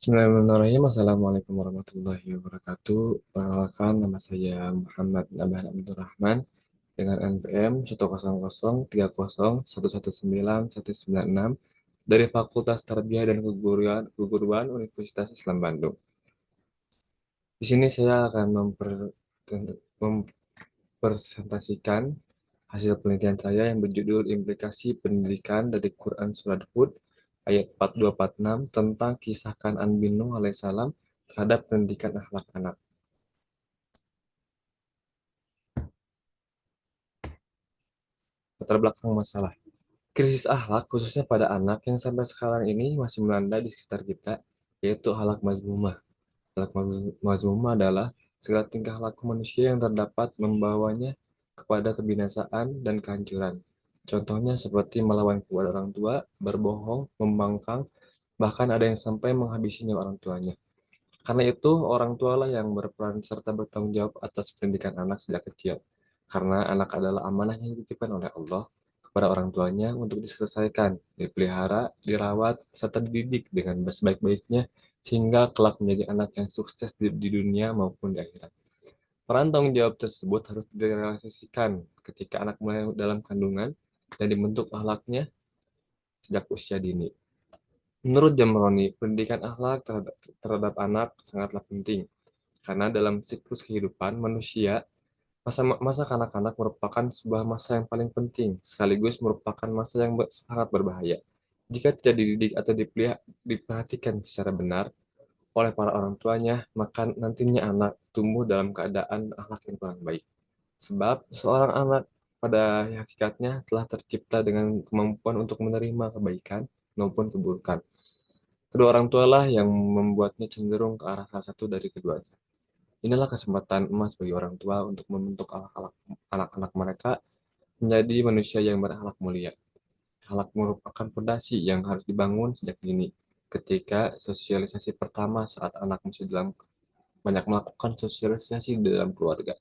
Bismillahirrahmanirrahim. Assalamualaikum warahmatullahi wabarakatuh. Perkenalkan, nama saya Muhammad Nabah Abdurrahman dengan NPM 1003031919196 dari Fakultas Tarbiyah dan Keguruan Universitas Islam Bandung. Di sini saya akan mempresentasikan hasil penelitian saya yang berjudul Implikasi Pendidikan dari Quran Surat Hud ayat 4246 tentang kisahkan Anbi Nuh alaihissalam terhadap pendidikan akhlak anak. Latar belakang masalah. Krisis akhlak khususnya pada anak yang sampai sekarang ini masih melanda di sekitar kita, yaitu akhlak mazmumah. Akhlak mazmumah adalah segala tingkah laku manusia yang terdapat membawanya kepada kebinasaan dan kehancuran. Contohnya seperti melawan kepada orang tua, berbohong, membangkang, bahkan ada yang sampai menghabisi nyawa orang tuanya. Karena itu, orang tualah yang berperan serta bertanggung jawab atas pendidikan anak sejak kecil. Karena anak adalah amanah yang dititipkan oleh Allah kepada orang tuanya untuk diselesaikan, dipelihara, dirawat, serta dididik dengan sebaik-baiknya sehingga kelak menjadi anak yang sukses di dunia maupun di akhirat. Peran tanggung jawab tersebut harus direalisasikan ketika anak mulai dalam kandungan dan dibentuk akhlaknya sejak usia dini. Menurut Jamroni, pendidikan akhlak terhadap anak sangatlah penting karena dalam siklus kehidupan manusia, masa kanak-kanak merupakan sebuah masa yang paling penting, sekaligus merupakan masa yang sangat berbahaya. Jika tidak dididik atau diperhatikan secara benar oleh para orang tuanya, maka nantinya anak tumbuh dalam keadaan akhlak yang kurang baik. Sebab seorang anak pada hakikatnya telah tercipta dengan kemampuan untuk menerima kebaikan maupun keburukan. Kedua orang tualah yang membuatnya cenderung ke arah salah satu dari keduanya. Inilah kesempatan emas bagi orang tua untuk membentuk anak-anak mereka menjadi manusia yang berakhlak mulia. Akhlak merupakan fondasi yang harus dibangun sejak dini. Ketika sosialisasi pertama saat anak masih banyak melakukan sosialisasi di dalam keluarga.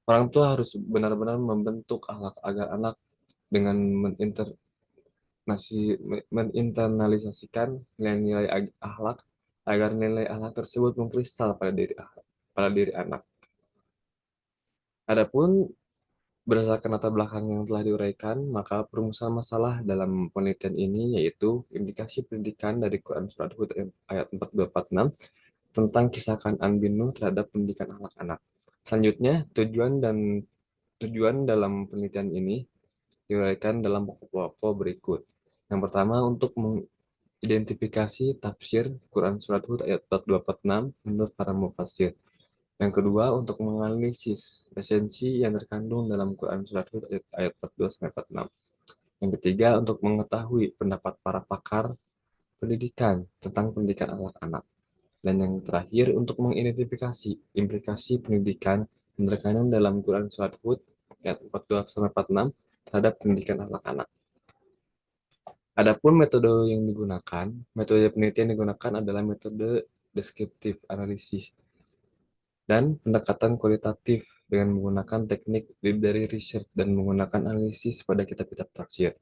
Orang tua harus benar-benar membentuk akhlak agar anak dengan menginternalisasikan nilai-nilai akhlak agar nilai akhlak tersebut mengkristal pada diri anak. Adapun berdasarkan latar belakang yang telah diuraikan, maka perumusan masalah dalam penelitian ini yaitu indikasi pendidikan dari Quran Surat Hud ayat 4246 tentang kisahkan Anbinu terhadap pendidikan akhlak anak. Selanjutnya, tujuan dalam penelitian ini diuraikan dalam pokok-pokok berikut. Yang pertama, untuk mengidentifikasi tafsir Quran Surat Hud ayat 4246 menurut para mufassir. Yang kedua, untuk menganalisis esensi yang terkandung dalam Quran Surat Hud ayat 42-46. Yang ketiga, untuk mengetahui pendapat para pakar pendidikan tentang pendidikan anak-anak. Dan yang terakhir, untuk mengidentifikasi implikasi pendidikan yang terkandung dalam Quran Surat Hud ayat 42-46 terhadap pendidikan anak-anak. Adapun metode penelitian yang digunakan adalah metode deskriptif analisis dan pendekatan kualitatif dengan menggunakan teknik dari research dan menggunakan analisis pada kitab-kitab tafsir.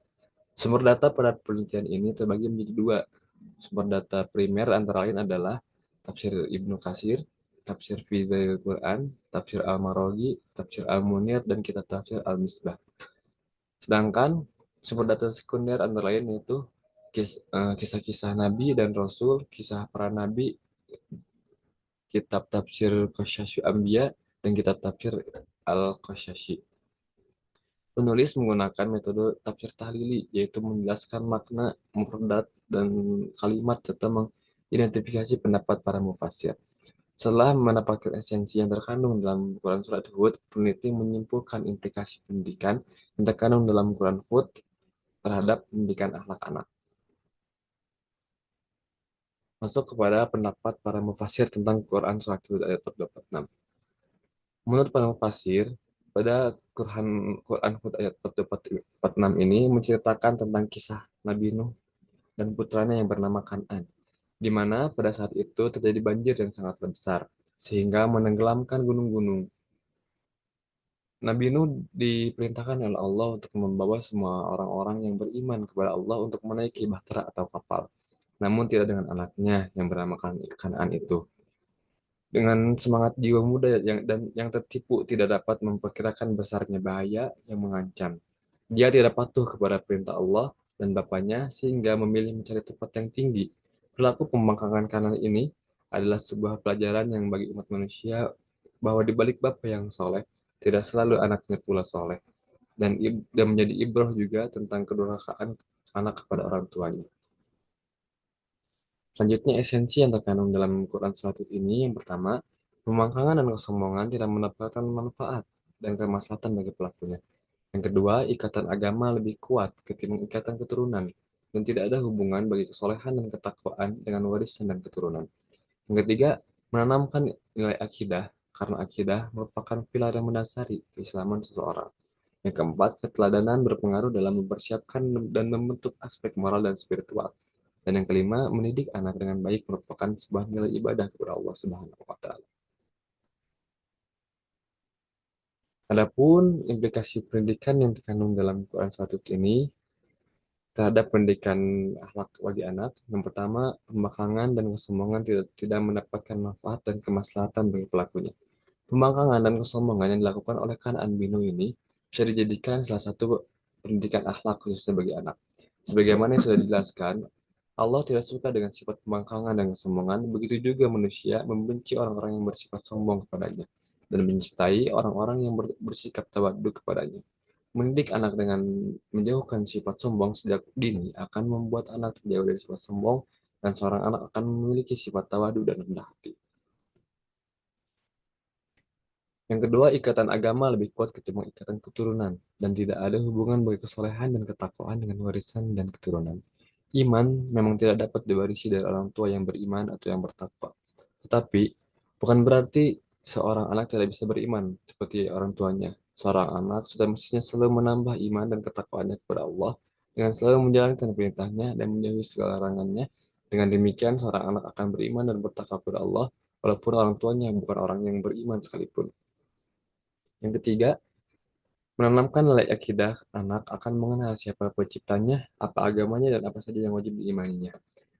Sumber data pada penelitian ini terbagi menjadi dua. Sumber data primer antara lain adalah tafsir Ibnu Katsir, tafsir fi Quran, tafsir Al-Maraghi, tafsir Al-Munir, dan kitab tafsir Al-Misbah. Sedangkan sumber data sekunder antara lain yaitu kisah-kisah Nabi dan Rasul, kisah para Nabi, kitab tafsir Qasyasyu Anbiya, dan kitab tafsir Al-Qasyashi. Penulis menggunakan metode tafsir tahlili, yaitu menjelaskan makna, mufradat, dan kalimat serta mengidentifikasi pendapat para mufassir. Setelah mendapatkan esensi yang terkandung dalam Quran Surat Hud, peneliti menyimpulkan implikasi pendidikan yang terkandung dalam Quran Hud terhadap pendidikan akhlak anak. Masuk kepada pendapat para mufassir tentang Quran Surat Hud ayat 46. Menurut para mufassir, pada Quran Hud ayat 46 ini menceritakan tentang kisah Nabi Nuh dan putranya yang bernama Kan'an, di mana pada saat itu terjadi banjir yang sangat besar, sehingga menenggelamkan gunung-gunung. Nabi Nuh diperintahkan oleh Allah untuk membawa semua orang-orang yang beriman kepada Allah untuk menaiki bahtera atau kapal. namun tidak dengan anaknya yang bernama Kanaan itu. Dengan semangat jiwa muda yang tertipu tidak dapat memperkirakan besarnya bahaya yang mengancam. Dia tidak patuh kepada perintah Allah dan Bapaknya sehingga memilih mencari tempat yang tinggi. Perilaku pembangkangan kanan ini adalah sebuah pelajaran yang bagi umat manusia bahwa di balik Bapa yang soleh, tidak selalu anaknya pula soleh. Dan menjadi ibrah juga tentang kedurhakaan anak kepada orang tuanya. Selanjutnya, esensi yang terkandung dalam Quran surat ini yang pertama, pembangkangan dan kesombongan tidak mendapatkan manfaat dan kemaslahatan bagi pelakunya. Yang kedua, ikatan agama lebih kuat ketimbang ikatan keturunan dan tidak ada hubungan bagi kesolehan dan ketakwaan dengan warisan dan keturunan. Yang ketiga, menanamkan nilai akidah karena akidah merupakan pilar yang mendasari keislaman seseorang. Yang keempat, keteladanan berpengaruh dalam mempersiapkan dan membentuk aspek moral dan spiritual. Dan yang kelima, mendidik anak dengan baik merupakan sebuah nilai ibadah kepada Allah Subhanahu wa taala. Adapun implikasi pendidikan yang terkandung dalam Quran surat ini terhadap pendidikan akhlak bagi anak, yang pertama, pembangkangan dan kesombongan tidak mendapatkan manfaat dan kemaslahatan bagi pelakunya. Pembangkangan dan kesombongan yang dilakukan oleh Kanaan Binu ini bisa dijadikan salah satu pendidikan akhlak khususnya bagi anak. Sebagaimana yang sudah dijelaskan, Allah tidak suka dengan sifat pembangkangan dan kesombongan, begitu juga manusia membenci orang-orang yang bersifat sombong kepadanya, dan mencintai orang-orang yang bersikap tawadu kepadanya. Mendidik anak dengan menjauhkan sifat sombong sejak dini akan membuat anak terjauh dari sifat sombong, dan seorang anak akan memiliki sifat tawadu dan rendah hati. Yang kedua, ikatan agama lebih kuat ketimbang ikatan keturunan, dan tidak ada hubungan bagi kesolehan dan ketakwaan dengan warisan dan keturunan. Iman memang tidak dapat diwarisi dari orang tua yang beriman atau yang bertakwa. Tetapi, bukan berarti seorang anak tidak bisa beriman seperti orang tuanya. Seorang anak sudah mestinya selalu menambah iman dan ketakwaannya kepada Allah dengan selalu menjalankan perintahnya dan menjauhi segala larangannya. Dengan demikian, seorang anak akan beriman dan bertakwa kepada Allah, walaupun orang tuanya bukan orang yang beriman sekalipun. Yang ketiga, menanamkan nilai akidah anak akan mengenal siapa penciptanya, apa agamanya, dan apa saja yang wajib diimaninya.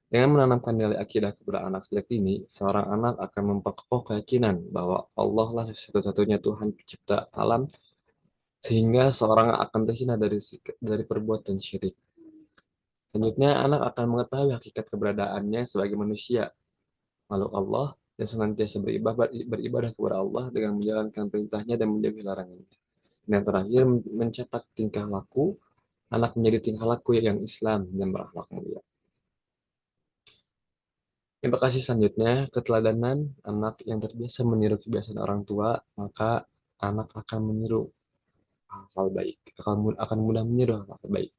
Dengan menanamkan nilai akidah kepada anak sejak dini, seorang anak akan memperkokoh keyakinan bahwa Allah lah satu-satunya Tuhan pencipta alam, sehingga seorang akan terhina dari perbuatan syirik. Selanjutnya, anak akan mengetahui hakikat keberadaannya sebagai manusia, makhluk Allah, dan senantiasa beribadah kepada Allah dengan menjalankan perintahnya dan menjauhi larangannya. Dan yang terakhir, mencetak tingkah laku anak menjadi tingkah laku yang Islam dan berakhlak mulia. Implikasi selanjutnya, keteladanan anak yang terbiasa meniru kebiasaan orang tua, maka anak akan meniru hal baik, akan mudah meniru hal baik.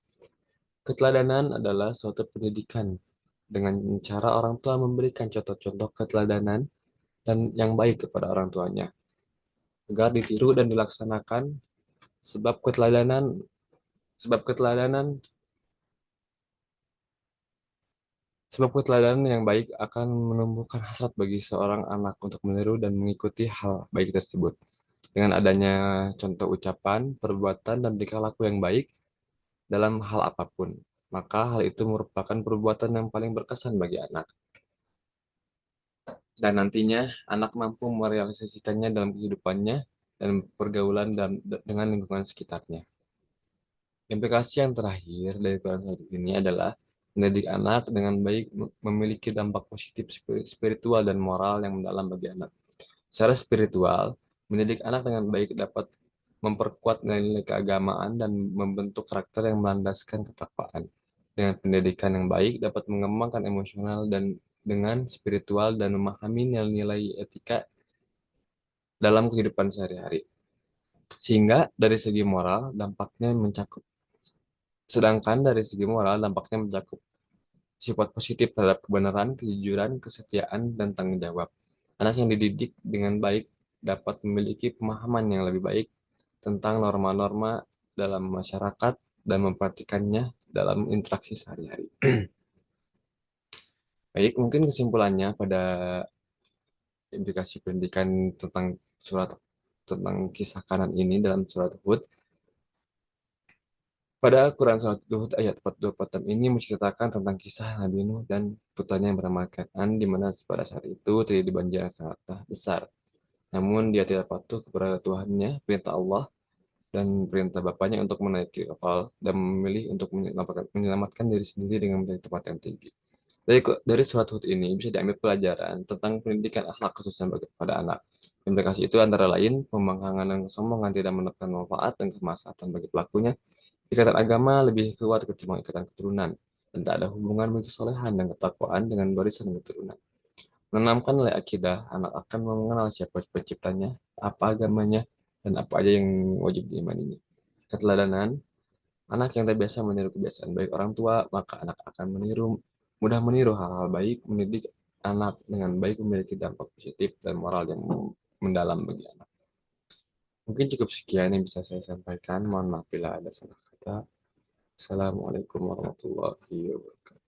Keteladanan adalah suatu pendidikan dengan cara orang tua memberikan contoh-contoh keteladanan dan yang baik kepada orang tuanya, agar ditiru dan dilaksanakan sebab keteladanan sebab keteladanan Sebab keteladanan yang baik akan menumbuhkan hasrat bagi seorang anak untuk meniru dan mengikuti hal baik tersebut. Dengan adanya contoh ucapan, perbuatan, dan tingkah laku yang baik dalam hal apapun, maka hal itu merupakan perbuatan yang paling berkesan bagi anak. Dan nantinya anak mampu merealisasikannya dalam kehidupannya dan pergaulan dengan lingkungan sekitarnya. Implikasi yang terakhir dari Quran satu ini adalah mendidik anak dengan baik memiliki dampak positif spiritual dan moral yang mendalam bagi anak. Secara spiritual, mendidik anak dengan baik dapat memperkuat nilai keagamaan dan membentuk karakter yang melandaskan ketakwaan. Dengan pendidikan yang baik dapat mengembangkan emosional dan dengan spiritual dan memahami nilai-nilai etika dalam kehidupan sehari-hari. Sehingga dari segi moral dampaknya mencakup Sedangkan dari segi moral dampaknya mencakup sifat positif terhadap kebenaran, kejujuran, kesetiaan, dan tanggung jawab. Anak yang dididik dengan baik dapat memiliki pemahaman yang lebih baik tentang norma-norma dalam masyarakat dan memperhatikannya dalam interaksi sehari-hari. Baik, mungkin kesimpulannya pada implikasi pendidikan tentang surat tentang kisah kanan ini dalam surat Hud, Pada Quran Surat Hud ayat 44 ini menceritakan tentang kisah Nabi Nuh dan putranya yang bernama Kan'an, di mana pada saat itu terjadi banjir yang sangat besar. Namun dia tidak patuh kepada Tuhannya, perintah Allah, dan perintah bapaknya untuk menaiki kapal dan memilih untuk menyelamatkan diri sendiri dengan mencari tempat yang tinggi. Dari surat Hud ini bisa diambil pelajaran tentang pendidikan akhlak khususnya pada anak. Implikasi itu antara lain pembangkangan dan kesombongan tidak menekan manfaat dan kemaslahatan bagi pelakunya. Ikatan agama lebih kuat ketimbang ikatan keturunan, dan tak ada hubungan bagi kesolehan dan ketakwaan dengan warisan keturunan. Menanamkan nilai akidah, anak akan mengenal siapa penciptanya, apa agamanya, dan apa aja yang wajib diimaninya. Keteladanan, anak yang terbiasa meniru kebiasaan baik orang tua, maka anak akan mudah meniru hal-hal baik. Mendidik anak dengan baik memiliki dampak positif dan moral yang mendalam bagi anak. Mungkin cukup sekian yang bisa saya sampaikan. Mohon maaf bila ada salah kata. Assalamualaikum warahmatullahi wabarakatuh.